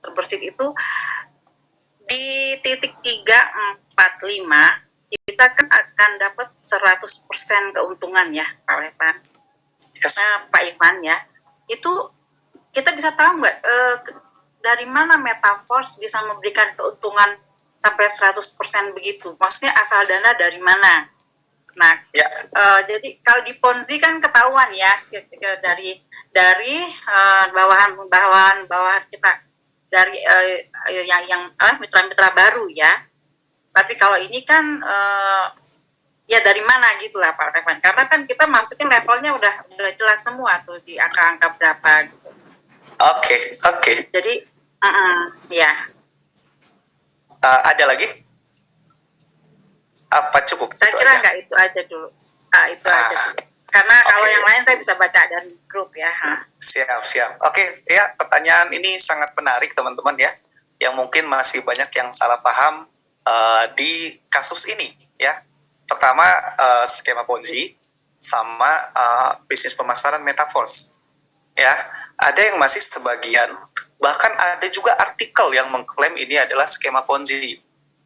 terbersit itu di titik 345 kita kan akan dapat 100% keuntungan ya Pak Ivan. Yes. Pak Ivan ya, itu kita bisa tahu nggak dari mana Metaforce bisa memberikan keuntungan sampai 100% begitu? Maksudnya asal dana dari mana? Nah, ya. Jadi kalau di Ponzi kan ketahuan ya dari bawahan kita dari yang mitra-mitra baru ya. Tapi kalau ini kan ya dari mana gitu lah Pak Revan. Karena kan kita masukin levelnya udah jelas semua tuh di angka-angka berapa gitu. Oke. Jadi ya. Ada lagi? Apa cukup? Saya kira nggak itu aja dulu. Itu aja dulu. Karena kalau yang lain saya bisa baca dari grup ya. Siap. Oke, ya pertanyaan ini sangat menarik teman-teman ya. Yang mungkin masih banyak yang salah paham di kasus ini ya. Pertama skema Ponzi sama bisnis pemasaran Metaforce. Ya, ada yang masih sebagian, bahkan ada juga artikel yang mengklaim ini adalah skema Ponzi.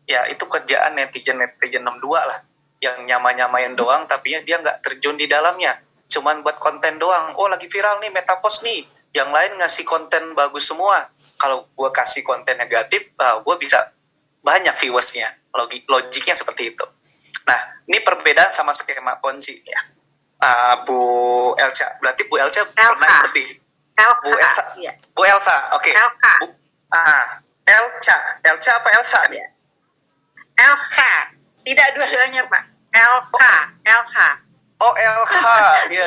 Ya, itu kerjaan netizen 62 lah, yang nyamain doang, tapi dia nggak terjun di dalamnya, cuman buat konten doang. Oh, lagi viral nih Metaforce nih, yang lain ngasih konten bagus semua. Kalau gue kasih konten negatif, gue bisa banyak viewersnya. Logiknya seperti itu. Nah, ini perbedaan sama skema Ponzi ya. Bu Elsa, berarti Bu Elsa pernah ikut di Bu Elsa, iya. Bu Elsa, oke. Elsa apa Elsa nih? Elsa, tidak dua-duanya Pak. LH. Oh LH, iya.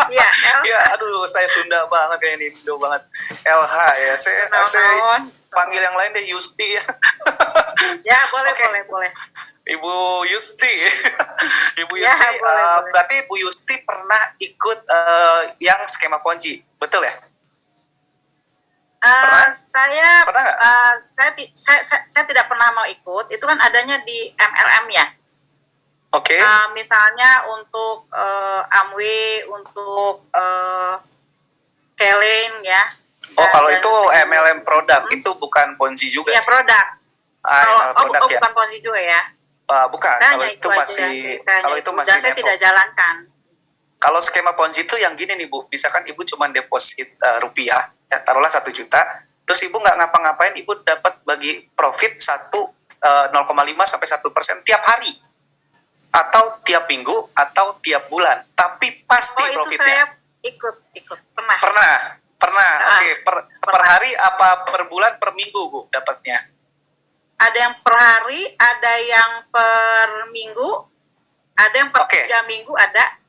Iya, ya, aduh, saya Sunda banget kayak ini, Indo banget. LH ya, saya panggil yang lain deh Yusti ya. Ya boleh. Ibu Yusti, ya, boleh. Berarti Ibu Yusti pernah ikut yang skema Ponzi, betul ya? Saya pernah nggak? Saya tidak pernah mau ikut. Itu kan adanya di MLM ya. Oke. Misalnya untuk Amway, untuk Kelen ya. Kalau itu MLM produk, itu bukan Ponzi juga ya, sih? Produk. Produk ya. Bukan Ponzi juga ya? Bukan. Kalau itu masih, dan saya tidak jalankan. Kalau skema Ponzi itu yang gini nih Bu, misalkan Ibu cuma deposit rupiah, ya, taruhlah 1 juta, terus Ibu nggak ngapa-ngapain, Ibu dapat bagi profit 0,5 sampai 1% tiap hari, atau tiap minggu, atau tiap bulan, tapi pasti profitnya. Itu saya ikut, pernah. Oke. Per hari apa per bulan, per minggu Bu dapatnya? Ada yang per hari, ada yang per minggu, ada yang per 3 minggu, ada.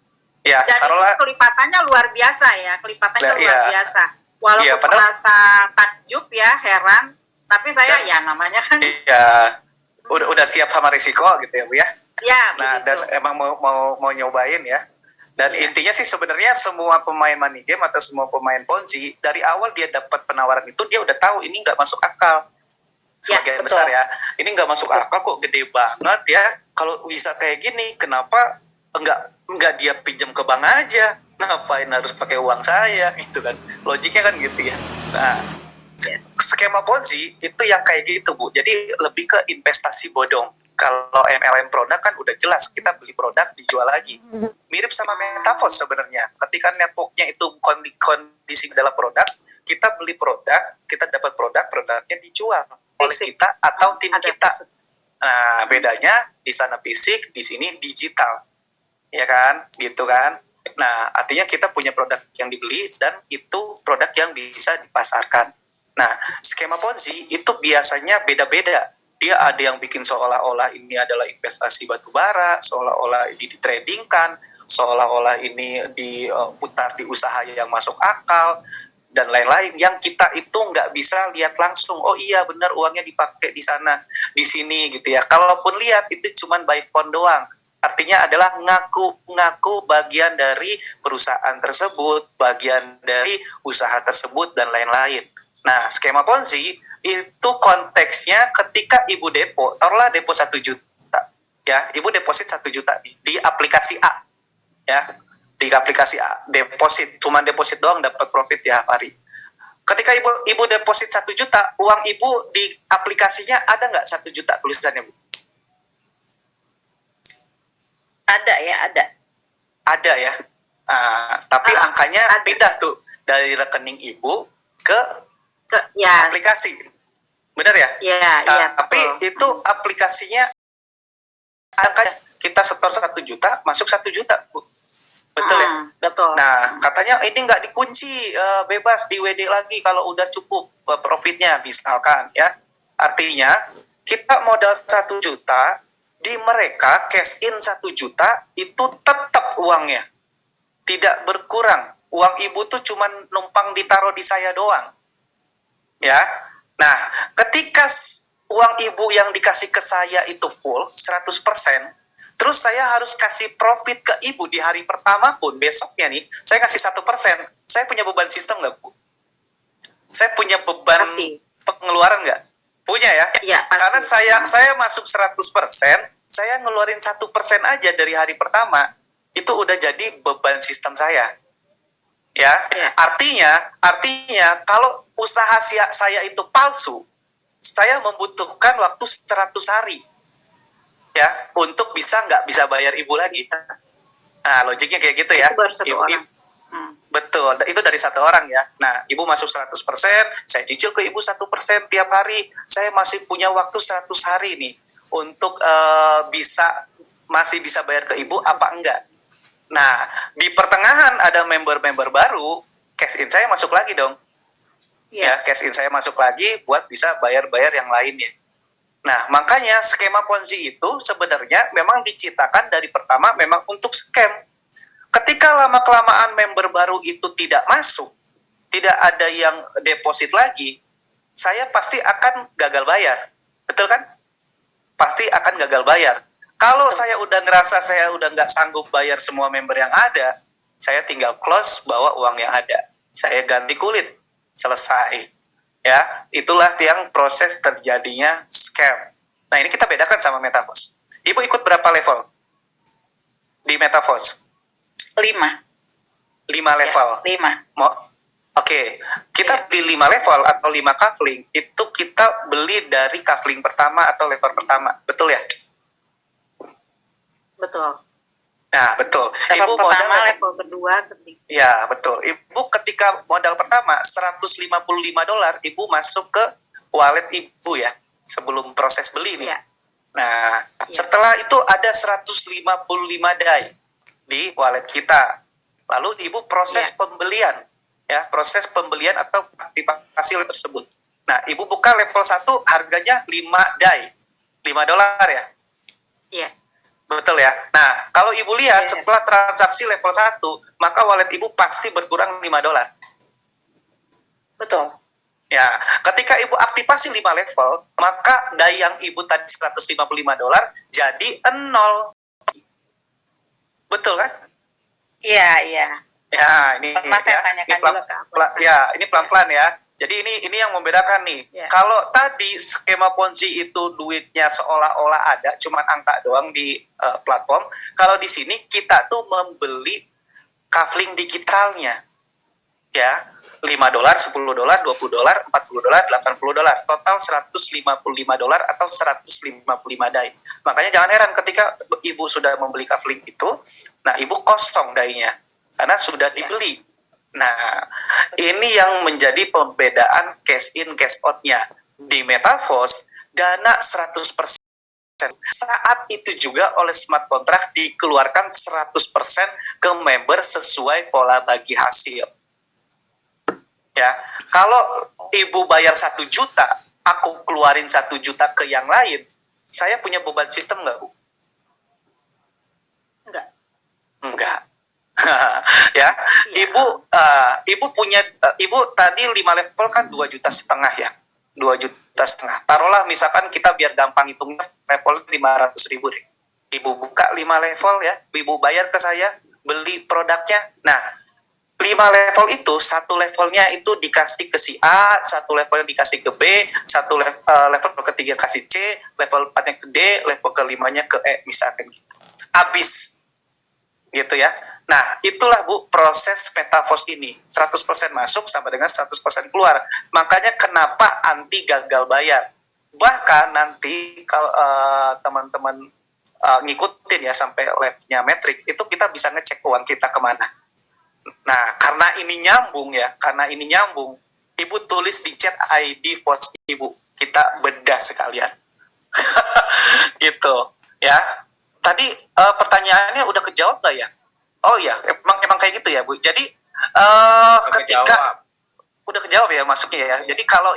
Ya, dan itu kelipatannya luar biasa ya, luar biasa. Walaupun merasa takjub ya, heran, tapi saya ya namanya kan. Ya, udah siap sama risiko gitu ya Bu ya. Ya. Nah, begitu. Dan emang mau nyobain ya. Dan intinya sih sebenarnya semua pemain money game atau semua pemain Ponzi dari awal dia dapat penawaran itu dia udah tahu ini nggak masuk akal. Sebagian besar ya, ini nggak masuk akal kok, gede banget ya. Kalau bisa kayak gini, kenapa enggak dia pinjam ke bank aja, ngapain harus pakai uang saya gitu kan, logiknya kan gitu ya. Nah, skema Ponzi itu yang kayak gitu Bu, jadi lebih ke investasi bodong. Kalau MLM produk kan udah jelas, kita beli produk dijual lagi, mirip sama Metaforce sebenarnya. Ketika networknya itu kondisi adalah produk, kita beli produk, kita dapat produknya dijual oleh kita atau tim kita. Nah, bedanya di sana fisik, di sini digital. Ya kan, gitu kan. Nah, artinya kita punya produk yang dibeli dan itu produk yang bisa dipasarkan. Nah, skema Ponzi itu biasanya beda-beda. Dia ada yang bikin seolah-olah ini adalah investasi batubara, seolah-olah ini ditradingkan, seolah-olah ini diputar di usaha yang masuk akal, dan lain-lain. Yang kita itu nggak bisa lihat langsung, oh iya benar uangnya dipakai di sana, di sini gitu ya. Kalaupun lihat, itu cuma by phone doang. Artinya adalah ngaku bagian dari perusahaan tersebut, bagian dari usaha tersebut, dan lain-lain. Nah, skema Ponzi itu konteksnya ketika Ibu depo, taruhlah depo 1 juta, ya, Ibu deposit 1 juta di aplikasi A, ya, di aplikasi A, cuman deposit doang dapat profit ya hari. Ketika ibu deposit 1 juta, uang ibu di aplikasinya ada nggak 1 juta tulisannya, Bu? Ada ya, ada. Ada ya. Tapi angkanya pindah tuh dari rekening ibu ke ya. aplikasi. Benar ya? Iya, tapi itu aplikasinya angkanya kita setor 1 juta, masuk 1 juta, Bu. Betul ya? Betul. Nah, katanya ini nggak dikunci, bebas di WD lagi kalau udah cukup profitnya, misalkan ya. Artinya, kita modal 1 juta, di mereka cash in 1 juta, itu tetap uangnya. Tidak berkurang. Uang ibu tuh cuman numpang ditaruh di saya doang. Ya. Nah, ketika uang ibu yang dikasih ke saya itu full, 100%, terus saya harus kasih profit ke ibu di hari pertama pun, besoknya nih, saya kasih 1%. Saya punya beban sistem nggak, Bu? Saya punya beban pengeluaran nggak? Punya ya? Iya, karena saya masuk 100%, saya ngeluarin 1% aja dari hari pertama, itu udah jadi beban sistem saya. Ya, artinya kalau usaha saya itu palsu, saya membutuhkan waktu 100 hari. Ya, untuk nggak bisa bayar ibu lagi. Nah, logiknya kayak gitu ya. Itu baru satu orang. Betul, itu dari 1 orang ya. Nah, ibu masuk 100%, saya cicil ke ibu 1% tiap hari. Saya masih punya waktu 100 hari nih untuk masih bisa bayar ke ibu apa enggak. Nah, di pertengahan ada member-member baru, cash in saya masuk lagi dong. Ya, cash in saya masuk lagi buat bisa bayar-bayar yang lainnya. Nah, makanya skema Ponzi itu sebenarnya memang diciptakan dari pertama memang untuk scam. Ketika lama-kelamaan member baru itu tidak masuk, tidak ada yang deposit lagi, saya pasti akan gagal bayar. Betul kan? Pasti akan gagal bayar. Kalau saya udah ngerasa saya udah nggak sanggup bayar semua member yang ada, saya tinggal close, bawa uang yang ada. Saya ganti kulit. Selesai. Ya, itulah yang proses terjadinya scam. Nah, ini kita bedakan sama Metaverse. Ibu ikut berapa level di Metaverse? 5 level. Ya, 5. Oke. Kita beli 5 level atau 5 kafling, itu kita beli dari kafling pertama atau level pertama. Betul ya? Betul. Nah, betul. Level Ibu pertama, modal, level kedua, ketiga. ya, betul. Ibu ketika modal pertama $155, ibu masuk ke wallet ibu ya, sebelum proses beli nih. Ya. Nah, setelah itu ada 155 DAI di wallet kita. Lalu ibu proses pembelian, ya, proses pembelian atau aktivasi tersebut. Nah, ibu buka level 1 harganya 5 DAI, $5 ya. Iya. Betul ya. Nah, kalau ibu lihat setelah transaksi level 1, maka wallet ibu pasti berkurang $5. Betul. Ya, ketika ibu aktivasi 5 level, maka DAI yang ibu tadi $155 jadi 0. Betul kan? Iya. Ya, ini saya tanyakan juga ke aku. Ya, ini pelan-pelan ya. Jadi ini yang membedakan nih. Ya. Kalau tadi skema Ponzi itu duitnya seolah-olah ada, cuman angka doang di platform. Kalau di sini kita tuh membeli kafling digitalnya. Ya, $5, $10, $20, $40, $80, total $155 atau 155 DAI. Makanya jangan heran ketika ibu sudah membeli kafling itu, nah ibu kosong DAI-nya karena sudah dibeli. Nah, ini yang menjadi pembedaan cash in cash out-nya. Di Metaverse, dana 100%. Saat itu juga oleh smart contract dikeluarkan 100% ke member sesuai pola bagi hasil. Ya, kalau ibu bayar 1 juta, aku keluarin 1 juta ke yang lain, saya punya beban sistem nggak, Bu? Enggak. Ya, ibu punya, ibu tadi 5 level kan 2,5 juta ya, 2,5 juta. Taruhlah misalkan kita biar gampang hitungnya level 500.000 deh. Ibu buka 5 level ya, ibu bayar ke saya, beli produknya. Nah, 5 level itu, 1 levelnya itu dikasih ke si A, 1 level dikasih ke B, 1 level ketiga kasih C, level 4-nya ke D, level ke-5-nya ke E, misalkan gitu. Habis. Gitu ya. Nah, itulah Bu proses Petafos ini. 100% masuk sama dengan 100% keluar. Makanya kenapa anti gagal bayar. Bahkan nanti kalau teman-teman ngikutin ya sampai live-nya Matrix, itu kita bisa ngecek uang kita kemana. Nah, karena ini nyambung, Ibu tulis di chat ID Pos Ibu. Kita bedah sekalian. Gitu, ya. Tadi pertanyaannya udah kejawab nggak ya? Oh iya, emang kayak gitu ya, Bu. Jadi ketika udah kejawab ya masuknya ya. Jadi kalau